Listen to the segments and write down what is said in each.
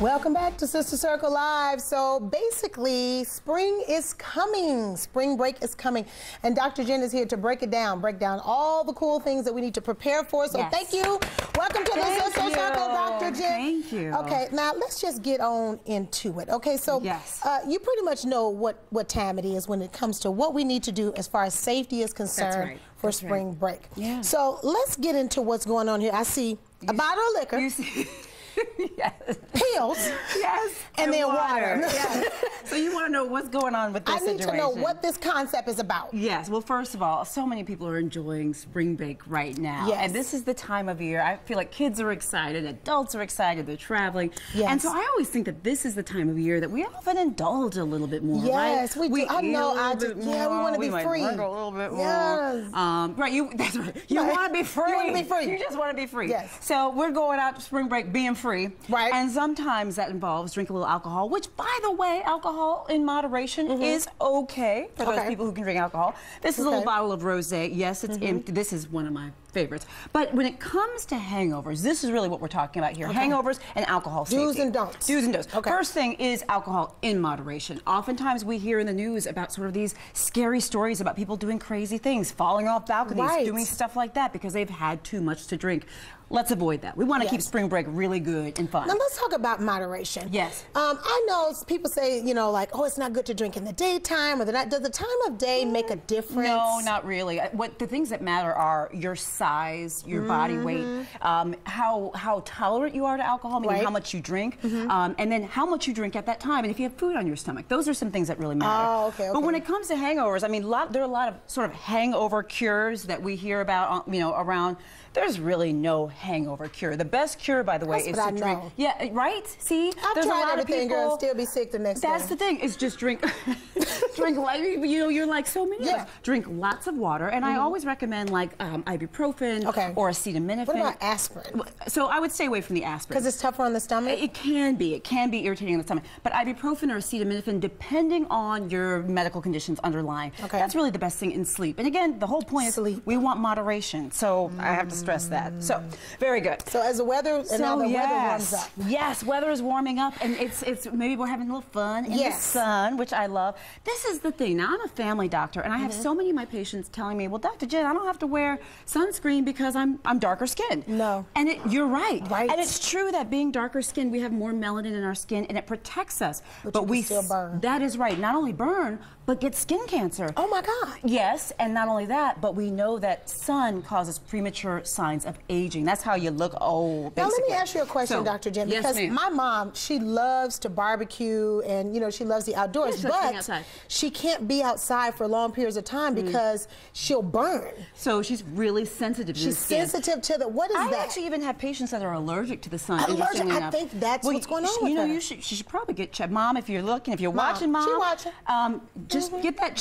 Welcome back to Sister Circle Live. So basically, spring is coming. Spring break is coming. And Dr. Jen is here to break down all the cool things that we need to prepare for. So thank you. Welcome to the Sister Circle, Dr. Jen. Thank you. Okay, now let's just get on into it. Okay, so you pretty much know what time it is when it comes to what we need to do as far as safety is concerned for spring break. Yeah. So let's get into what's going on here. I see a bottle of liquor. Yes. Pills. Yes. And then water. Yes. So you want to know what's going on with this situation. I need to know what this concept is about. Yes. Well, first of all, so many people are enjoying spring break right now. Yes. And this is the time of year. I feel like kids are excited, adults are excited, they're traveling. Yes. And so I always think that this is the time of year that we often indulge a little bit more, yes, right? we do. I know. We want to be free. Drink a little bit more. Yes. Right. That's right. You want to be free. You want to be free. You just want to be free. Yes. So we're going out to spring break being free. Right. And sometimes that involves drink a little alcohol, which, by the way, alcohol in moderation is okay for those people who can drink alcohol. This is a little bottle of rosé. Yes, it's empty. This is one of my favorites. But when it comes to hangovers, this is really what we're talking about here. Hangovers and alcohol safety. Do's and don'ts. Do's and don'ts. Okay. First thing is alcohol in moderation. Oftentimes we hear in the news about sort of these scary stories about people doing crazy things, falling off balconies, doing stuff like that because they've had too much to drink. Let's avoid that. We want to keep spring break really good and fun. Now let's talk about moderation. Yes. I know people say, you know, like, oh, it's not good to drink in the daytime or the night. Does the time of day make a difference? No, not really. What the things that matter are your size, your body weight, how tolerant you are to alcohol, meaning how much you drink, and then how much you drink at that time, and if you have food on your stomach. Those are some things that really matter. Oh, okay. But when it comes to hangovers, I mean, there are a lot of sort of hangover cures that we hear about, you know, around. There's really no hangover cure. The best cure, by the way, is to drink. Yeah, right? See? I've tried everything, girl, and still be sick the next day. That's the thing, is just drink, like, you know, you're like so many of us. Drink lots of water, and I always recommend, like, ibuprofen or acetaminophen. What about aspirin? So I would stay away from the aspirin. Because it's tougher on the stomach? It can be irritating on the stomach. But ibuprofen or acetaminophen, depending on your medical conditions underlying, that's really the best thing in sleep. And again, the whole point is we want moderation. So I have to stress that. So very good. So as the weather weather warms up. Yes, weather is warming up, and it's maybe we're having a little fun in the sun, which I love. This is the thing. Now I'm a family doctor, and I have so many of my patients telling me, well, Dr. Jen, I don't have to wear sunscreen because I'm darker skinned. No. And you're right. And it's true that being darker skinned, we have more melanin in our skin, and it protects us. But we still burn. That is right. Not only burn, but get skin cancer. Oh my God. Yes, and not only that, but we know that sun causes premature signs of aging. That's how you look old, basically. Now let me ask you a question, Dr. Jen, because my mom, she loves to barbecue and, you know, she loves the outdoors, but she can't be outside for long periods of time because she'll burn. So she's really sensitive to the skin. She's sensitive to the, what is that? I actually even have patients that are allergic to the sun. Allergic? I think that's what's going on with her. You know, she should probably get checked. Mom, if you're looking, if you're watching, Mom. She watching. Just get that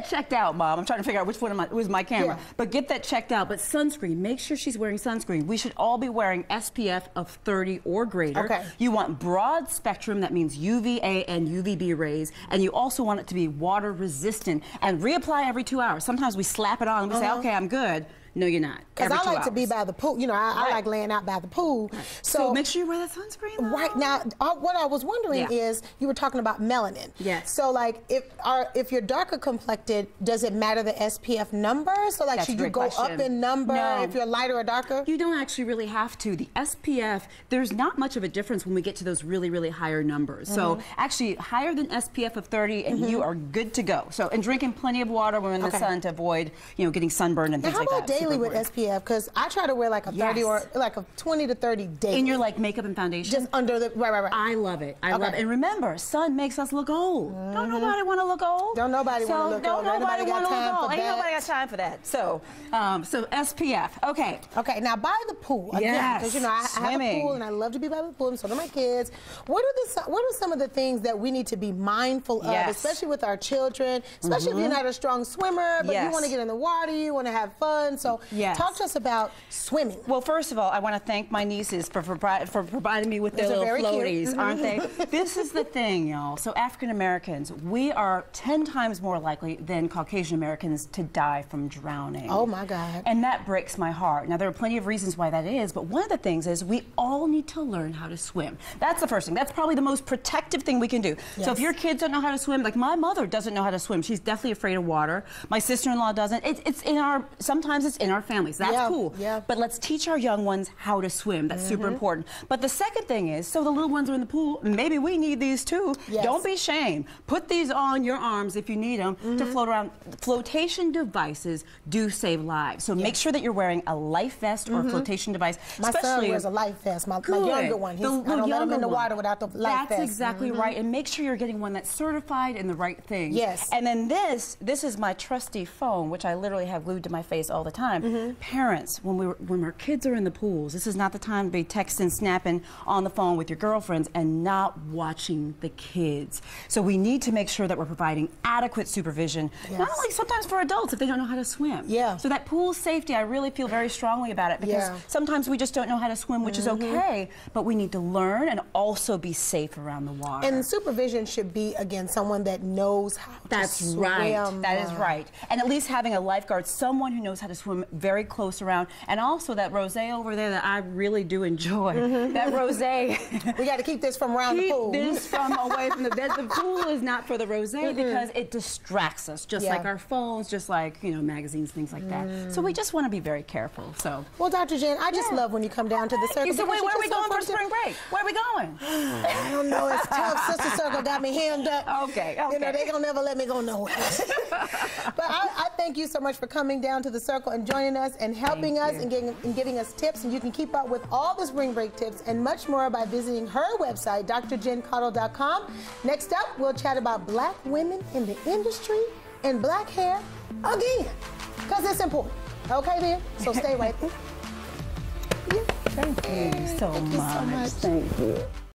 checked out, Mom. I'm trying to figure out which one was my camera. But get that checked out. But sunscreen, make sure she's wearing sunscreen. We should all be wearing SPF of 30 or greater. You want broad spectrum, that means UVA and UVB rays, and you also want it to be water resistant and reapply every 2 hours. Sometimes we slap it on and we say, okay, I'm good. No, you're not. Because I like to be by the pool. You know, I like laying out by the pool. So make sure you wear that sunscreen, though. Right. Now, what I was wondering is, you were talking about melanin. Yes. So, like, if you're darker complected, does it matter the SPF number? So, like, should you go up in number if you're lighter or darker? You don't actually really have to. The SPF, there's not much of a difference when we get to those really, really higher numbers. So, actually, higher than SPF of 30, and you are good to go. So, and drinking plenty of water when in the sun to avoid, you know, getting sunburned and things like that. Daily with SPF, because I try to wear like a 30 or like a 20 to 30 daily. In your like makeup and foundation? Just under the, right. I love it. I love it. And remember, sun makes us look old. Don't nobody want to look old? Don't nobody want to look old. Don't nobody want to look old. Ain't that. nobody got time for that. So, so SPF. Okay, now by the pool. Again, because you know, I have a pool and I love to be by the pool, and so do my kids. What are some of the things that we need to be mindful of, especially with our children, especially if you're not a strong swimmer, but you want to get in the water, you want to have fun. So So talk to us about swimming. Well, first of all, I want to thank my nieces for providing me with their little floaties, aren't they? This is the thing, y'all. So African Americans, we are 10 times more likely than Caucasian Americans to die from drowning. Oh my God. And that breaks my heart. Now, there are plenty of reasons why that is, but one of the things is we all need to learn how to swim. That's the first thing. That's probably the most protective thing we can do. Yes. So if your kids don't know how to swim, like my mother doesn't know how to swim. She's definitely afraid of water. My sister-in-law doesn't. It's in our, sometimes it's in our families. That's cool. Yeah. But let's teach our young ones how to swim. That's super important. But the second thing is, so the little ones are in the pool, maybe we need these too. Yes. Don't be ashamed. Put these on your arms if you need them to float around. Flotation devices do save lives. So make sure that you're wearing a life vest or a flotation device. My son wears a life vest. My younger one. I don't let him in the water without the life vest. That's exactly right. And make sure you're getting one that's certified in the right thing. Yes. And then this is my trusty phone, which I literally have glued to my face all the time. Parents, when our kids are in the pools, this is not the time to be texting, snapping on the phone with your girlfriends and not watching the kids. So we need to make sure that we're providing adequate supervision, not only sometimes for adults if they don't know how to swim. Yeah. So that pool safety, I really feel very strongly about it because sometimes we just don't know how to swim, which is okay, but we need to learn and also be safe around the water. And supervision should be, again, someone that knows how to swim. Right. That is right. And at least having a lifeguard, someone who knows how to swim very close around, and also that rosé over there that I really do enjoy. That rosé. We got to keep this from around the pool. Keep this from away from the pool is not for the rosé because it distracts us, just like our phones, just like, you know, magazines, things like that. So we just want to be very careful. So. Well, Dr. Jen, I just love when you come down to the circle. So wait, where are we going for spring break? Where are we going? I don't know. It's tough. Sister Circle got me hemmed up. Okay. You know, they gonna never let me go nowhere. But I thank you so much for coming down to the circle and joining us and helping us and giving us tips. And you can keep up with all the spring break tips and much more by visiting her website, drjencaudle.com. Next up, we'll chat about black women in the industry and black hair again, because it's important. Okay, then? So stay right there. Thank you so much. Thank you.